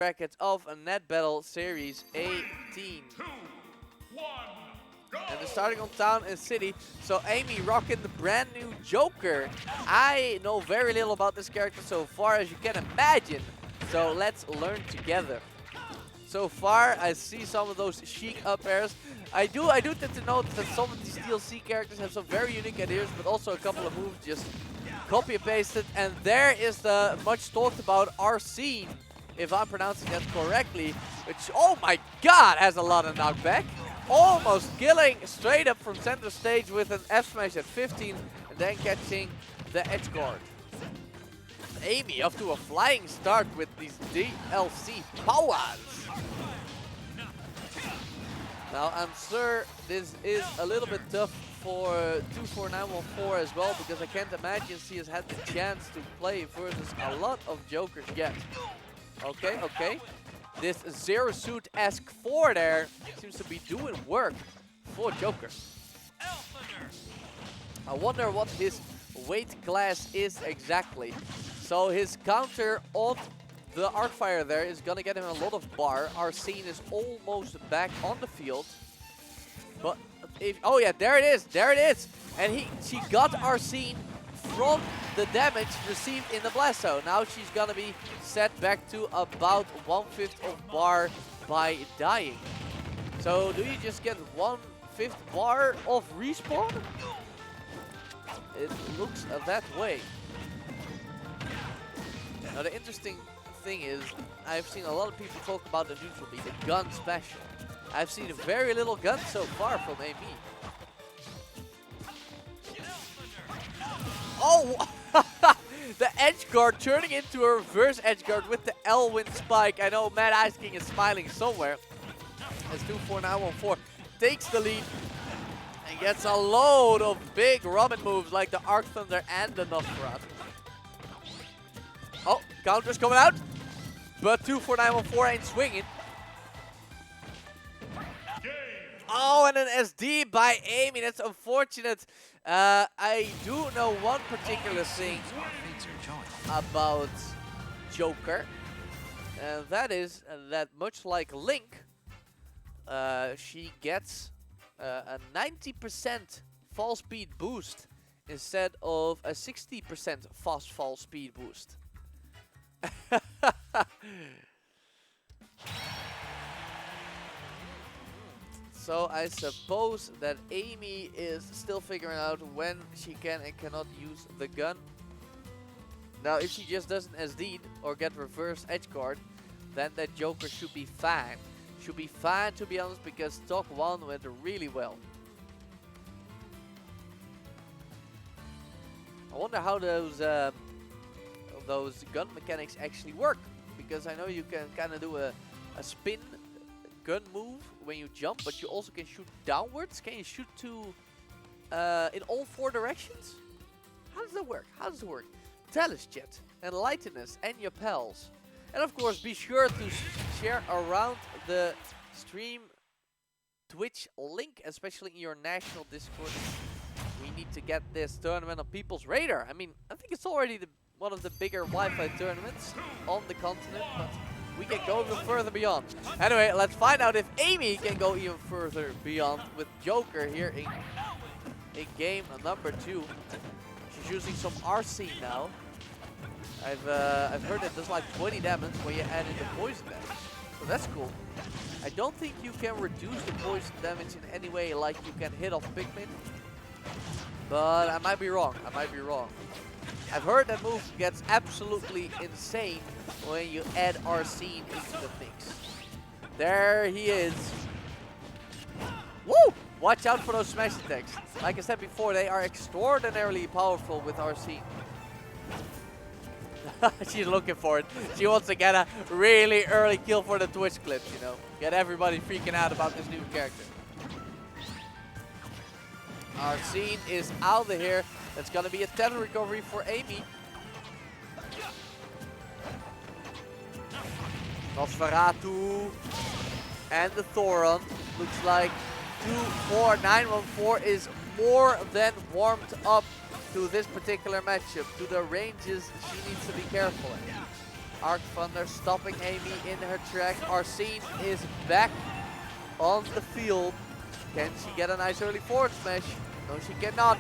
bracket of a Net Battle Series 18. And they're starting on Town and City. So Aimé rocking the brand new Joker. I know very little about this character so far, as you can imagine. So let's learn together. So far, I see some of those chic up airs. I do tend to note that some of these DLC characters have some very unique ideas, but also a couple of moves just copy and pasted. And there is the much talked about Arsene, if I'm pronouncing that correctly, which, oh my god, has a lot of knockback. Almost killing straight up from center stage with an F smash at 15 and then catching the edge guard. Aimé off to a flying start with these DLC powers. Now I'm sure this is a little bit tough for 24914 as well, because I can't imagine he has had the chance to play versus a lot of Jokers yet. Okay. This Zero Suit-esque 4 there seems to be doing work for Joker. I wonder what his weight class is exactly. So his counter on the Arcfire there is gonna get him a lot of bar. Arsene is almost back on the field. But if, oh yeah, there it is. And she got Arsene from the damage received in the blast zone. Now she's gonna be set back to about 1/5 of bar by dying. So do you just get 1/5 bar of respawn? It looks that way. Now the interesting thing is, I've seen a lot of people talk about the neutral beat, the gun special. I've seen very little gun so far from Aimé. Oh! The edge guard turning into a reverse edge guard with the Elwin spike. I know Mad Ice King is smiling somewhere. As 24914 takes the lead and gets a load of big Robin moves like the Arc Thunder and the Nosferatu. Oh, counter's coming out, but 24914 ain't swinging. Oh, and an SD by Aimé. That's unfortunate. I do know one particular thing about Joker, and that is that much like Link, she gets a 90% fall speed boost instead of a 60% fast fall speed boost. So I suppose that Aimé is still figuring out when she can and cannot use the gun. Now if she just doesn't SD or get reverse edge guard, then that Joker should be fine. Should be fine, to be honest, because stock 1 went really well. I wonder how those gun mechanics actually work, because I know you can kind of do a spin gun move when you jump, but you also can shoot downwards. Can you shoot to in all 4 directions? How does that work? Tell us, chat. Enlighten us and your pals. And of course, be sure to share around the stream Twitch link, especially in your national Discord. We need to get this tournament on people's radar. I mean, I think it's already one of the bigger Wi-Fi tournaments on the continent, but we can go even further beyond. Anyway, let's find out if Aimé can go even further beyond with Joker here in game number 2. She's using some Arsene now. I've heard it does like 20 damage when you add in the poison damage. So that's cool. I don't think you can reduce the poison damage in any way like you can hit off Pikmin. But I might be wrong. I've heard that move gets absolutely insane when you add Arsene into the mix. There he is. Woo! Watch out for those smash attacks. Like I said before, they are extraordinarily powerful with Arsene. She's looking for it. She wants to get a really early kill for the Twitch clips, you know. Get everybody freaking out about this new character. Arsene is out of here. That's going to be a 10 recovery for Aimé. Nosferatu and the Thoron. Looks like 24914 is more than warmed up to this particular matchup, to the ranges she needs to be careful in. Arc Thunder stopping Aimé in her track. Arsene is back on the field. Can she get a nice early forward smash? No, she cannot.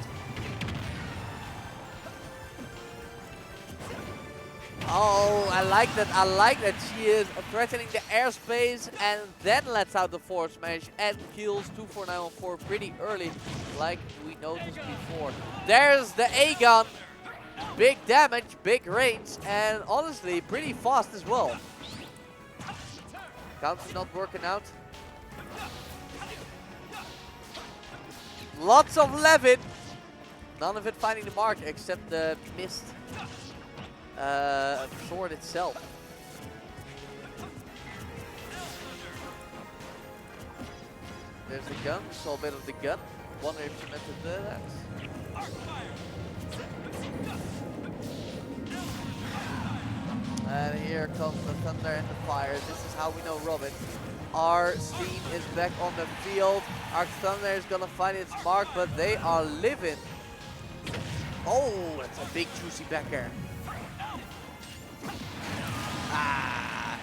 Oh, I like that. I like that she is threatening the airspace and then lets out the forward smash and kills 24914 pretty early, like we noticed before. There's the A-gun. Big damage, big range, and honestly, pretty fast as well. Counter not working out. Lots of Levin. None of it finding the mark except the missed sword itself. There's the gun. We saw a bit of the gun. Wonder if she meant to do that. And here comes the thunder and the fire. This is how we know Robin. Our team is back on the field. Our thunder is gonna find its mark, but they are living. Oh, that's a big juicy back air. Ah,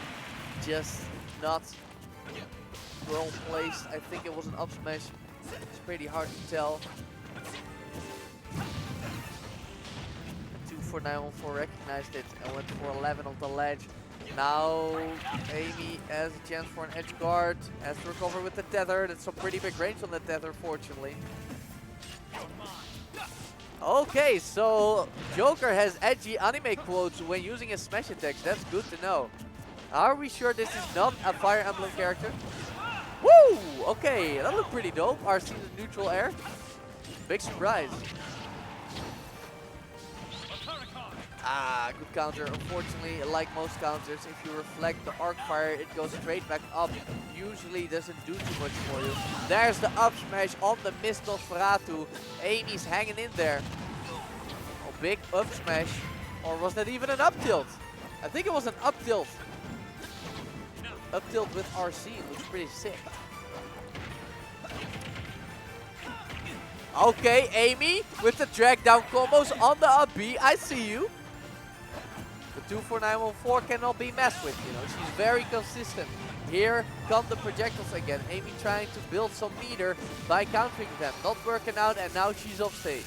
just not well placed. I think it was an up smash. It's pretty hard to tell. 24914 recognized it and went for 11 on the ledge. Now Aimé has a chance for an edge guard. Has to recover with the tether. That's some pretty big range on the tether, fortunately. Okay, so Joker has edgy anime quotes when using his smash attacks. That's good to know. Are we sure this is not a Fire Emblem character? Woo! Okay, that looked pretty dope. Arsene's neutral air. Big surprise. Ah, good counter. Unfortunately, like most counters, if you reflect the arc fire, it goes straight back up. Usually doesn't do too much for you. There's the up smash on the missed Nosferatu. Amy's hanging in there. A big up smash. Or was that even an up tilt? I think it was an up tilt. Up tilt with Arsene, which is pretty sick. Okay, Aimé with the drag down combos on the up B. I see you. The 24914 cannot be messed with, you know. She's very consistent. Here come the projectiles again. Aimé trying to build some meter by countering them. Not working out, and now she's off stage.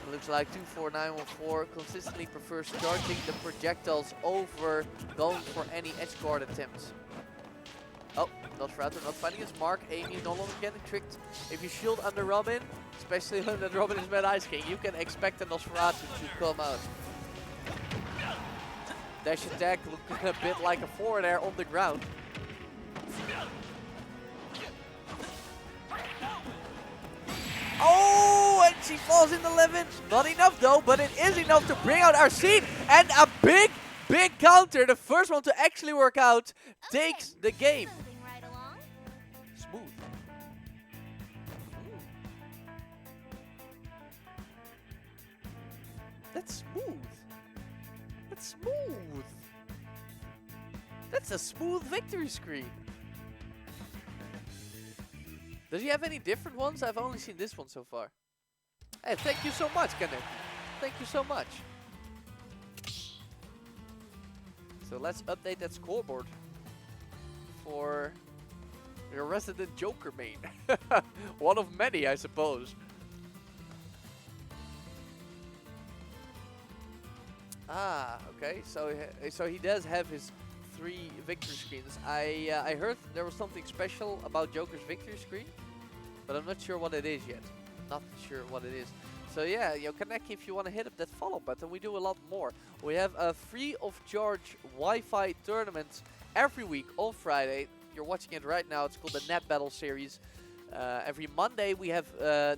It looks like 24914 consistently prefers charging the projectiles over going for any edge guard attempts. Oh, Nosferatu not finding his mark. Aimé is no longer getting tricked. If you shield under Robin, especially when that Robin is Mad Ice King, you can expect the Nosferatu to come out. Dash attack looking a bit like a forward air on the ground. Oh, and she falls in the 11. Not enough though, but it is enough to bring out Arsene. And a big counter. The first one to actually work out takes the game. Smooth. That's smooth. That's smooth. That's a smooth victory screen. Does he have any different ones? I've only seen this one so far. Hey, thank you so much, Kaneki. Thank you so much. So let's update that scoreboard for your resident Joker main. One of many, I suppose. Ah, okay. So he does have his 3 victory screens. I heard there was something special about Joker's victory screen, but I'm not sure what it is yet. Not sure what it is. So yeah, Kaneki, if you want to hit up that follow button, we do a lot more. We have a free of charge Wi-Fi tournament every week on Friday. You're watching it right now. It's called the Net Battle Series. Every Monday we have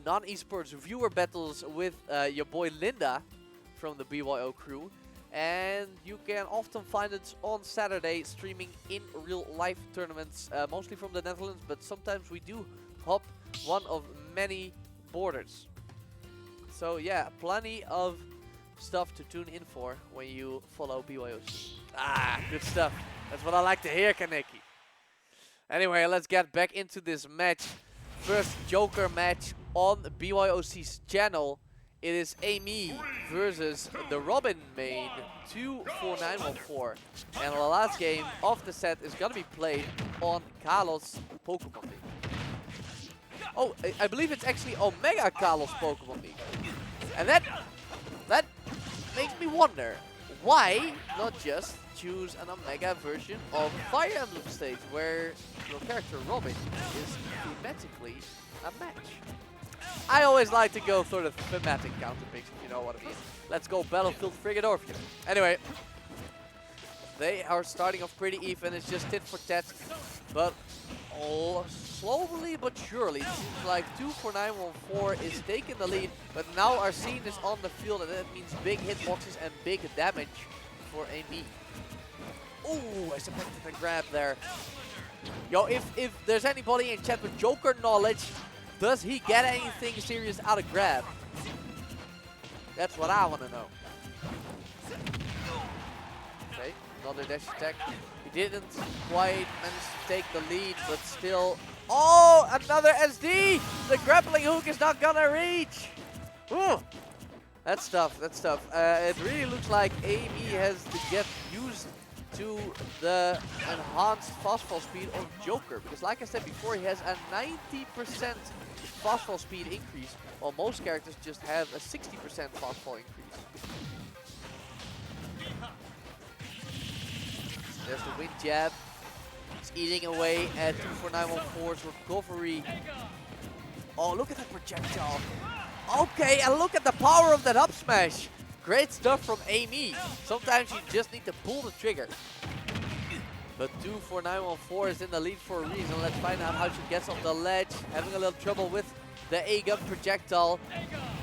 non-esports viewer battles with your boy Linda from the BYO crew. And you can often find it on Saturday streaming in real life tournaments, mostly from the Netherlands, but sometimes we do hop one of many borders. So yeah, plenty of stuff to tune in for when you follow BYOC. Ah, good stuff. That's what I like to hear, Kaneki. Anyway, let's get back into this match. First Joker match on BYOC's channel It is Aimé versus the Robin main 24914. And the last game of the set is gonna be played on Carlos' Pokemon League. Oh, I believe it's actually Omega Carlos Pokemon League. And that makes me wonder, why not just choose an Omega version of Fire Emblem stage where your character Robin is thematically a match? I always like to go through the thematic counter picks, if you know what I mean. Let's go Battlefield Frigadorfia. Anyway, they are starting off pretty even. It's just tit for tat. But slowly but surely, it seems like 24914 is taking the lead. But now Arsene is on the field, and that means big hitboxes and big damage for Aimé. Ooh, I expected a grab there. Yo, if there's anybody in chat with Joker knowledge, does he get anything serious out of grab? That's what I want to know. Okay, another dash attack. He didn't quite manage to take the lead, but still. Oh, another SD! The grappling hook is not gonna reach! Ooh, that's tough, that's tough. It really looks like Aimé has to get used to the enhanced fastfall speed of Joker, because like I said before, he has a 90% fastfall speed increase, while most characters just have a 60% fastfall increase. There's the wind jab. It's eating away at 24914's recovery. Oh, look at that projectile. Okay, and look at the power of that up smash. Great stuff from Aimé. Sometimes you just need to pull the trigger. But 24914 is in the lead for a reason. Let's find out how she gets off the ledge. Having a little trouble with the A-gun projectile.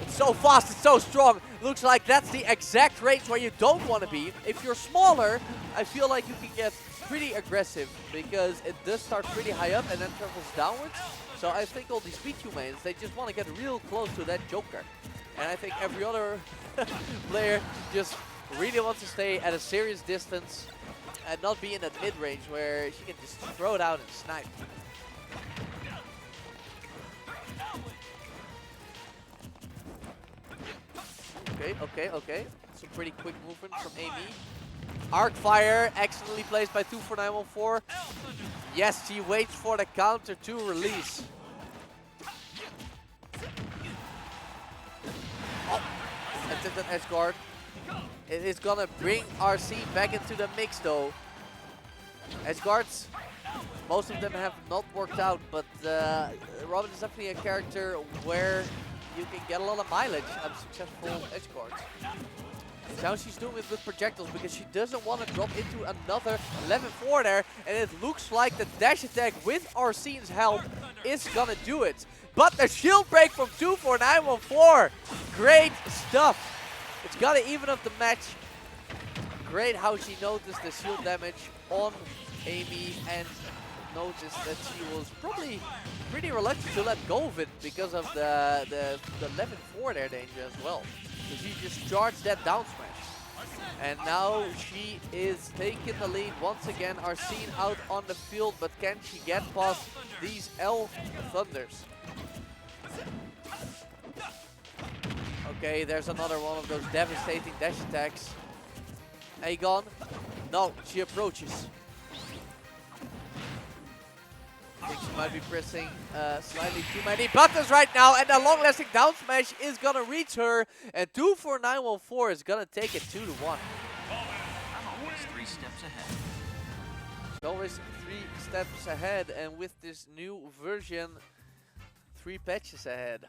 It's so fast, it's so strong. Looks like that's the exact range where you don't want to be. If you're smaller, I feel like you can get pretty aggressive, because it does start pretty high up and then travels downwards. So I think all these Pichu mains, they just want to get real close to that Joker. And I think every other player just really wants to stay at a serious distance and not be in that mid-range where she can just throw it out and snipe. Okay. Some pretty quick movement from Aimé. Arc Fire, excellently placed by 24914. Yes, she waits for the counter to release. Oh, attempted edge guard. It is gonna bring Arsene back into the mix though. Edge guards, most of them have not worked out, but Robin is definitely a character where you can get a lot of mileage out of successful edge guards. Now she's doing it with projectiles because she doesn't want to drop into another 11-4 there, and it looks like the dash attack with Arsene's help is gonna do it. But the shield break from 24914, great stuff. It's gotta even up the match. Great how she noticed the shield damage on Aimé and noticed that she was probably pretty reluctant to let go of it because of the 11-4 there danger as well. So she just charged that down smash. And now she is taking the lead once again. Arsene out on the field, but can she get past these Elf Thunders? Okay, there's another one of those devastating dash attacks. Aegon. No, she approaches. I think she might be pressing slightly too many buttons right now, and the long-lasting down smash is gonna reach her, and 24914 is gonna take it 2-1. I'm always 3 steps ahead. She's always 3 steps ahead, and with this new version, 3 patches ahead.